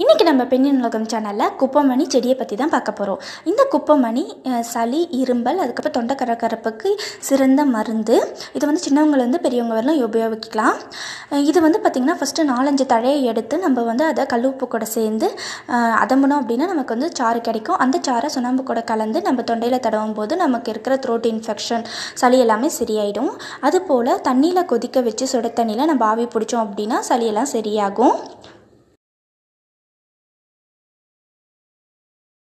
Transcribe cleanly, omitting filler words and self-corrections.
இன்றைக்கி நம்ம பெண்ணின் உலகம் சேனலில் குப்பைமணி செடியை பற்றி தான் பார்க்க போகிறோம். இந்த குப்பைமணி சளி, இரும்பல், அதுக்கப்புறம் தொண்டை கரகரப்புக்கு சிறந்த மருந்து. இது வந்து சின்னவங்கலேருந்து பெரியவங்க வரலாம் உபயோகிக்கலாம். இது வந்து பார்த்திங்கன்னா ஃபஸ்ட்டு 4-5 தழையை எடுத்து நம்ம வந்து அதை கல் உப்பு கூட சேர்ந்து அதம்பணும் அப்படின்னா நமக்கு வந்து சாறு கிடைக்கும். அந்த சாறை சுண்ணாம்பு கூட கலந்து நம்ம தொண்டையில் தடவும் போது நமக்கு இருக்கிற த்ரோட் இன்ஃபெக்ஷன், சளி எல்லாமே சரியாயிடும். அதுபோல் தண்ணியில் கொதிக்க வச்சு சுட தண்ணியில் நம்ம ஆவி பிடிச்சோம் அப்படின்னா சளியெல்லாம் சரியாகும்.